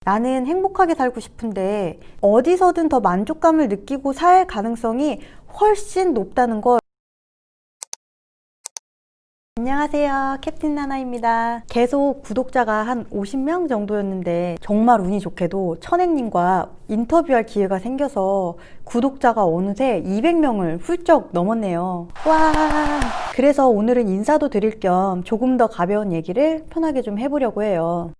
나는 행복하게 살고 싶은데 어디서든 더 만족감을 느끼고 살 가능성이 훨씬 높다는 걸. 안녕하세요, 캡틴 나나입니다. 계속 구독자가 한 50명 정도였는데 정말 운이 좋게도 천행님과 인터뷰할 기회가 생겨서 구독자가 어느새 200명을 훌쩍 넘었네요. 와! 그래서 오늘은 인사도 드릴 겸 조금 더 가벼운 얘기를 편하게 좀 해보려고 해요.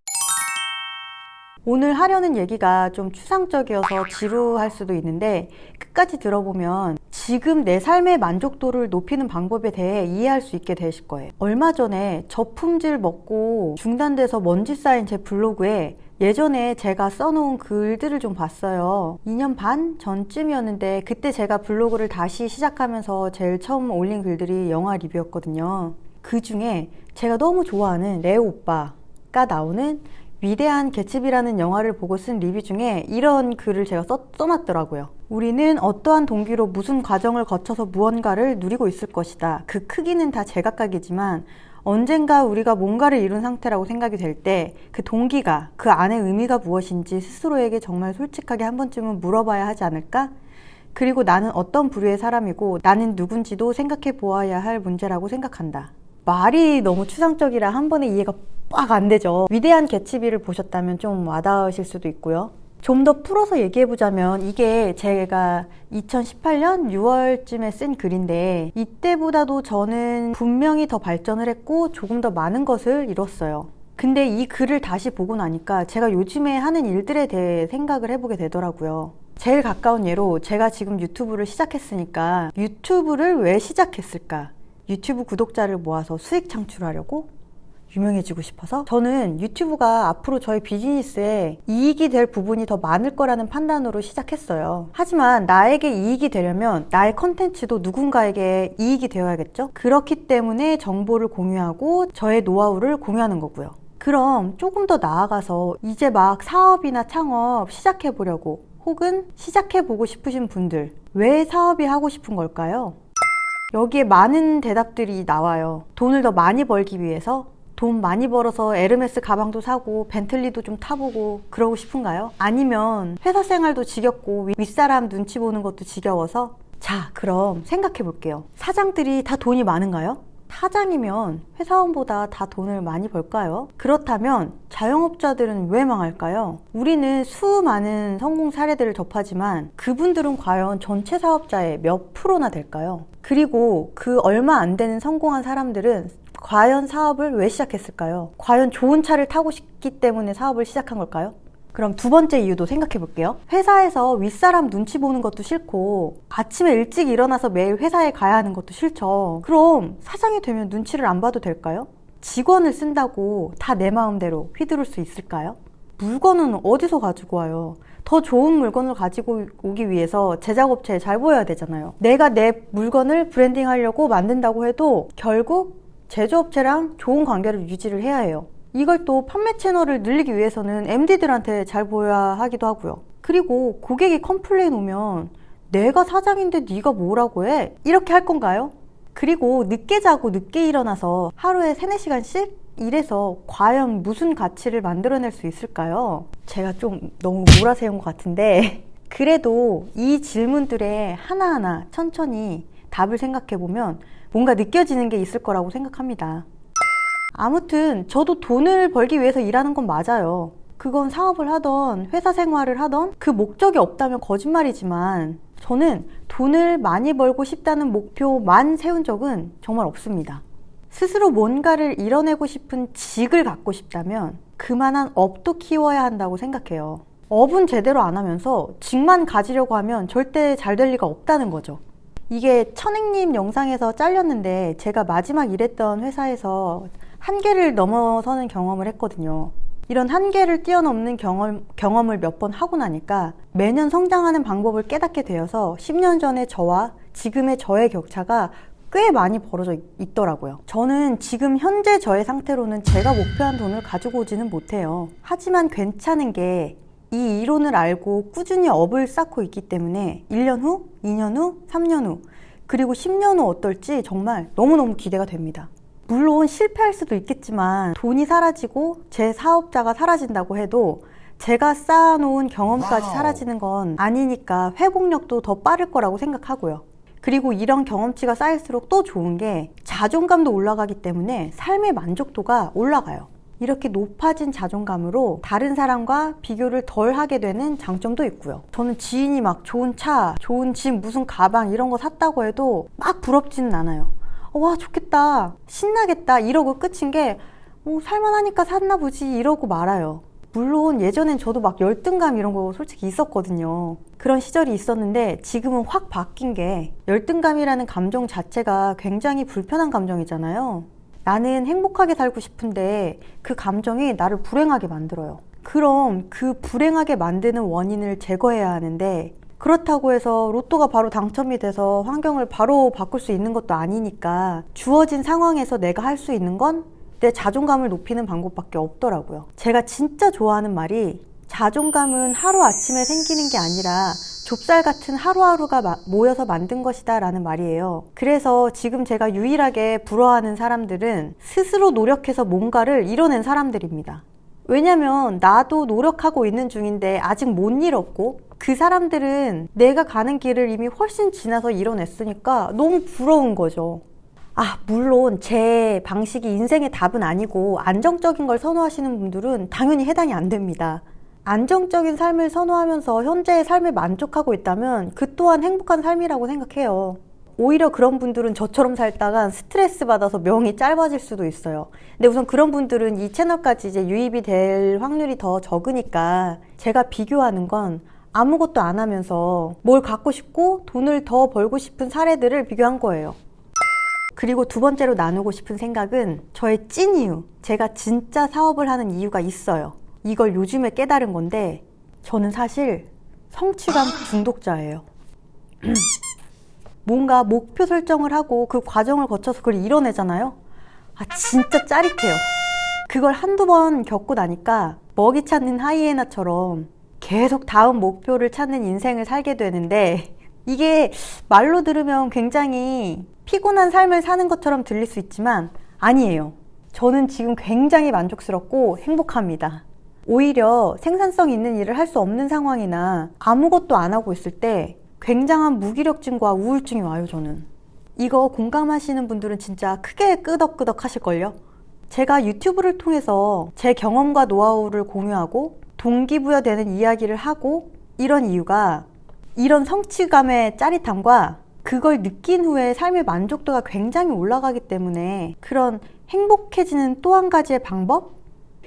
오늘 하려는 얘기가 좀 추상적이어서 지루할 수도 있는데 끝까지 들어보면 지금 내 삶의 만족도를 높이는 방법에 대해 이해할 수 있게 되실 거예요. 얼마 전에 저품질 먹고 중단돼서 먼지 쌓인 제 블로그에 예전에 제가 써놓은 글들을 좀 봤어요. 2년 반 전쯤이었는데 그때 제가 블로그를 다시 시작하면서 제일 처음 올린 글들이 영화 리뷰였거든요. 그 중에 제가 너무 좋아하는 레오 오빠가 나오는 위대한 개츠비라는 영화를 보고 쓴 리뷰 중에 이런 글을 제가 써놨더라고요. 우리는 어떠한 동기로 무슨 과정을 거쳐서 무언가를 누리고 있을 것이다. 그 크기는 다 제각각이지만 언젠가 우리가 뭔가를 이룬 상태라고 생각이 될 때 그 동기가, 그 안의 의미가 무엇인지 스스로에게 정말 솔직하게 한 번쯤은 물어봐야 하지 않을까? 그리고 나는 어떤 부류의 사람이고 나는 누군지도 생각해 보아야 할 문제라고 생각한다. 말이 너무 추상적이라 한 번에 이해가 꽉 안 되죠. 위대한 개츠비를 보셨다면 좀 와닿으실 수도 있고요. 좀 더 풀어서 얘기해보자면 이게 제가 2018년 6월쯤에 쓴 글인데 이때보다도 저는 분명히 더 발전을 했고 조금 더 많은 것을 이뤘어요. 근데 이 글을 다시 보고 나니까 제가 요즘에 하는 일들에 대해 생각을 해보게 되더라고요. 제일 가까운 예로 제가 지금 유튜브를 시작했으니까 유튜브를 왜 시작했을까? 유튜브 구독자를 모아서 수익 창출하려고? 유명해지고 싶어서? 저는 유튜브가 앞으로 저희 비즈니스에 이익이 될 부분이 더 많을 거라는 판단으로 시작했어요. 하지만 나에게 이익이 되려면 나의 컨텐츠도 누군가에게 이익이 되어야겠죠? 그렇기 때문에 정보를 공유하고 저의 노하우를 공유하는 거고요. 그럼 조금 더 나아가서 이제 막 사업이나 창업 시작해보려고 혹은 시작해보고 싶으신 분들, 왜 사업이 하고 싶은 걸까요? 여기에 많은 대답들이 나와요. 돈을 더 많이 벌기 위해서? 돈 많이 벌어서 에르메스 가방도 사고 벤틀리도 좀 타보고 그러고 싶은가요? 아니면 회사 생활도 지겹고 윗사람 눈치 보는 것도 지겨워서? 자, 그럼 생각해 볼게요. 사장들이 다 돈이 많은가요? 사장이면 회사원보다 다 돈을 많이 벌까요? 그렇다면 자영업자들은 왜 망할까요? 우리는 수많은 성공 사례들을 접하지만 그분들은 과연 전체 사업자의 몇 프로나 될까요? 그리고 그 얼마 안 되는 성공한 사람들은 과연 사업을 왜 시작했을까요? 과연 좋은 차를 타고 싶기 때문에 사업을 시작한 걸까요? 그럼 두 번째 이유도 생각해 볼게요. 회사에서 윗사람 눈치 보는 것도 싫고 아침에 일찍 일어나서 매일 회사에 가야 하는 것도 싫죠. 그럼 사장이 되면 눈치를 안 봐도 될까요? 직원을 쓴다고 다 내 마음대로 휘두를 수 있을까요? 물건은 어디서 가지고 와요? 더 좋은 물건을 가지고 오기 위해서 제작업체에 잘 보여야 되잖아요. 내가 내 물건을 브랜딩하려고 만든다고 해도 결국 제조업체랑 좋은 관계를 유지를 해야 해요. 이걸 또 판매 채널을 늘리기 위해서는 MD들한테 잘 보여야 하기도 하고요. 그리고 고객이 컴플레인 오면 내가 사장인데 네가 뭐라고 해? 이렇게 할 건가요? 그리고 늦게 자고 늦게 일어나서 하루에 3-4시간씩 일해서 과연 무슨 가치를 만들어낼 수 있을까요? 제가 좀 너무 몰아세운 것 같은데 그래도 이 질문들에 하나하나 천천히 답을 생각해보면 뭔가 느껴지는 게 있을 거라고 생각합니다. 아무튼 저도 돈을 벌기 위해서 일하는 건 맞아요. 그건 사업을 하던 회사 생활을 하던 그 목적이 없다면 거짓말이지만 저는 돈을 많이 벌고 싶다는 목표만 세운 적은 정말 없습니다. 스스로 뭔가를 이뤄내고 싶은 직을 갖고 싶다면 그만한 업도 키워야 한다고 생각해요. 업은 제대로 안 하면서 직만 가지려고 하면 절대 잘 될 리가 없다는 거죠. 이게 천행님 영상에서 잘렸는데 제가 마지막 일했던 회사에서 한계를 넘어서는 경험을 했거든요. 이런 한계를 뛰어넘는 경험을 몇 번 하고 나니까 매년 성장하는 방법을 깨닫게 되어서 10년 전의 저와 지금의 저의 격차가 꽤 많이 벌어져 있더라고요. 저는 지금 현재 저의 상태로는 제가 목표한 돈을 가지고 오지는 못해요. 하지만 괜찮은 게 이 이론을 알고 꾸준히 업을 쌓고 있기 때문에 1년 후, 2년 후, 3년 후, 그리고 10년 후 어떨지 정말 너무너무 기대가 됩니다. 물론 실패할 수도 있겠지만 돈이 사라지고 제 사업자가 사라진다고 해도 제가 쌓아놓은 경험까지 사라지는 건 아니니까 회복력도 더 빠를 거라고 생각하고요. 그리고 이런 경험치가 쌓일수록 또 좋은 게 자존감도 올라가기 때문에 삶의 만족도가 올라가요. 이렇게 높아진 자존감으로 다른 사람과 비교를 덜 하게 되는 장점도 있고요. 저는 지인이 막 좋은 차, 좋은 집, 무슨 가방 이런 거 샀다고 해도 막 부럽지는 않아요. 와, 좋겠다, 신나겠다 이러고 끝인 게 살만하니까 샀나 보지 이러고 말아요. 물론 예전엔 저도 막 열등감 이런 거 솔직히 있었거든요. 그런 시절이 있었는데 지금은 확 바뀐 게 열등감이라는 감정 자체가 굉장히 불편한 감정이잖아요. 나는 행복하게 살고 싶은데 그 감정이 나를 불행하게 만들어요. 그럼 그 불행하게 만드는 원인을 제거해야 하는데 그렇다고 해서 로또가 바로 당첨이 돼서 환경을 바로 바꿀 수 있는 것도 아니니까 주어진 상황에서 내가 할 수 있는 건 내 자존감을 높이는 방법밖에 없더라고요. 제가 진짜 좋아하는 말이 자존감은 하루아침에 생기는 게 아니라 좁쌀 같은 하루하루가 모여서 만든 것이다 라는 말이에요. 그래서 지금 제가 유일하게 부러워하는 사람들은 스스로 노력해서 뭔가를 이뤄낸 사람들입니다. 왜냐면 나도 노력하고 있는 중인데 아직 못 이뤘고 그 사람들은 내가 가는 길을 이미 훨씬 지나서 이뤄냈으니까 너무 부러운 거죠. 물론 제 방식이 인생의 답은 아니고 안정적인 걸 선호하시는 분들은 당연히 해당이 안 됩니다. 안정적인 삶을 선호하면서 현재의 삶에 만족하고 있다면 그 또한 행복한 삶이라고 생각해요. 오히려 그런 분들은 저처럼 살다가 스트레스 받아서 명이 짧아질 수도 있어요. 근데 우선 그런 분들은 이 채널까지 이제 유입이 될 확률이 더 적으니까 제가 비교하는 건 아무것도 안 하면서 뭘 갖고 싶고 돈을 더 벌고 싶은 사례들을 비교한 거예요. 그리고 두 번째로 나누고 싶은 생각은 저의 찐 이유, 제가 진짜 사업을 하는 이유가 있어요. 이걸 요즘에 깨달은 건데 저는 사실 성취감 중독자예요. 뭔가 목표 설정을 하고 그 과정을 거쳐서 그걸 이뤄내잖아요. 진짜 짜릿해요. 그걸 한두 번 겪고 나니까 먹이 찾는 하이에나처럼 계속 다음 목표를 찾는 인생을 살게 되는데 이게 말로 들으면 굉장히 피곤한 삶을 사는 것처럼 들릴 수 있지만 아니에요. 저는 지금 굉장히 만족스럽고 행복합니다. 오히려 생산성 있는 일을 할 수 없는 상황이나 아무것도 안 하고 있을 때 굉장한 무기력증과 우울증이 와요, 저는. 이거 공감하시는 분들은 진짜 크게 끄덕끄덕 하실걸요? 제가 유튜브를 통해서 제 경험과 노하우를 공유하고 동기부여되는 이야기를 하고 이런 이유가 이런 성취감의 짜릿함과 그걸 느낀 후에 삶의 만족도가 굉장히 올라가기 때문에 그런 행복해지는 또 한 가지의 방법?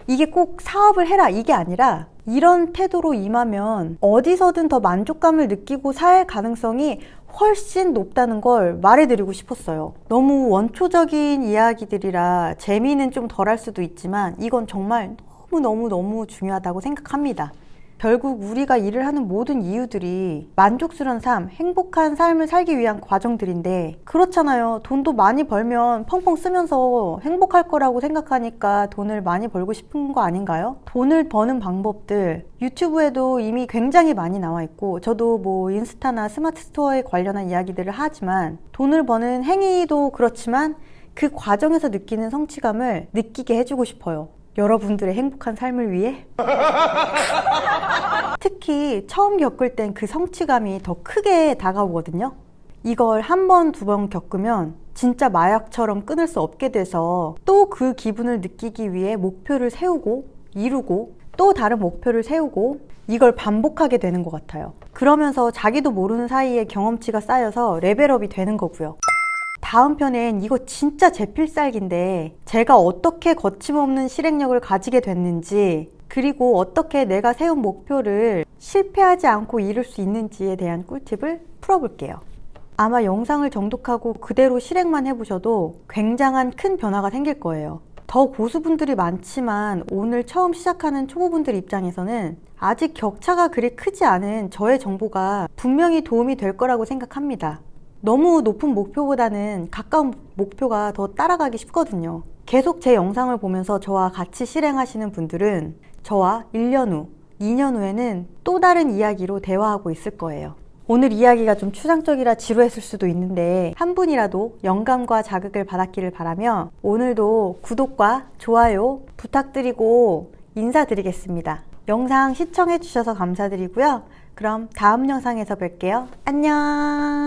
이게 꼭 사업을 해라 이게 아니라 이런 태도로 임하면 어디서든 더 만족감을 느끼고 살 가능성이 훨씬 높다는 걸 말해드리고 싶었어요. 너무 원초적인 이야기들이라 재미는 좀 덜할 수도 있지만 이건 정말 너무너무 중요하다고 생각합니다. 결국 우리가 일을 하는 모든 이유들이 만족스러운 삶, 행복한 삶을 살기 위한 과정들인데 그렇잖아요. 돈도 많이 벌면 펑펑 쓰면서 행복할 거라고 생각하니까 돈을 많이 벌고 싶은 거 아닌가요? 돈을 버는 방법들 유튜브에도 이미 굉장히 많이 나와 있고 저도 뭐 인스타나 스마트 스토어에 관련한 이야기들을 하지만 돈을 버는 행위도 그렇지만 그 과정에서 느끼는 성취감을 느끼게 해주고 싶어요. 여러분들의 행복한 삶을 위해 특히 처음 겪을 땐 그 성취감이 더 크게 다가오거든요. 이걸 한 번, 두 번 겪으면 진짜 마약처럼 끊을 수 없게 돼서 또 그 기분을 느끼기 위해 목표를 세우고 이루고 또 다른 목표를 세우고 이걸 반복하게 되는 것 같아요. 그러면서 자기도 모르는 사이에 경험치가 쌓여서 레벨업이 되는 거고요. 다음 편엔 이거 진짜 제 필살기인데 제가 어떻게 거침없는 실행력을 가지게 됐는지 그리고 어떻게 내가 세운 목표를 실패하지 않고 이룰 수 있는지에 대한 꿀팁을 풀어볼게요. 아마 영상을 정독하고 그대로 실행만 해보셔도 굉장한 큰 변화가 생길 거예요. 더 고수분들이 많지만 오늘 처음 시작하는 초보분들 입장에서는 아직 격차가 그리 크지 않은 저의 정보가 분명히 도움이 될 거라고 생각합니다. 너무 높은 목표보다는 가까운 목표가 더 따라가기 쉽거든요. 계속 제 영상을 보면서 저와 같이 실행하시는 분들은 저와 1년 후, 2년 후에는 또 다른 이야기로 대화하고 있을 거예요. 오늘 이야기가 좀 추상적이라 지루했을 수도 있는데 한 분이라도 영감과 자극을 받았기를 바라며 오늘도 구독과 좋아요 부탁드리고 인사드리겠습니다. 영상 시청해주셔서 감사드리고요. 그럼 다음 영상에서 뵐게요. 안녕!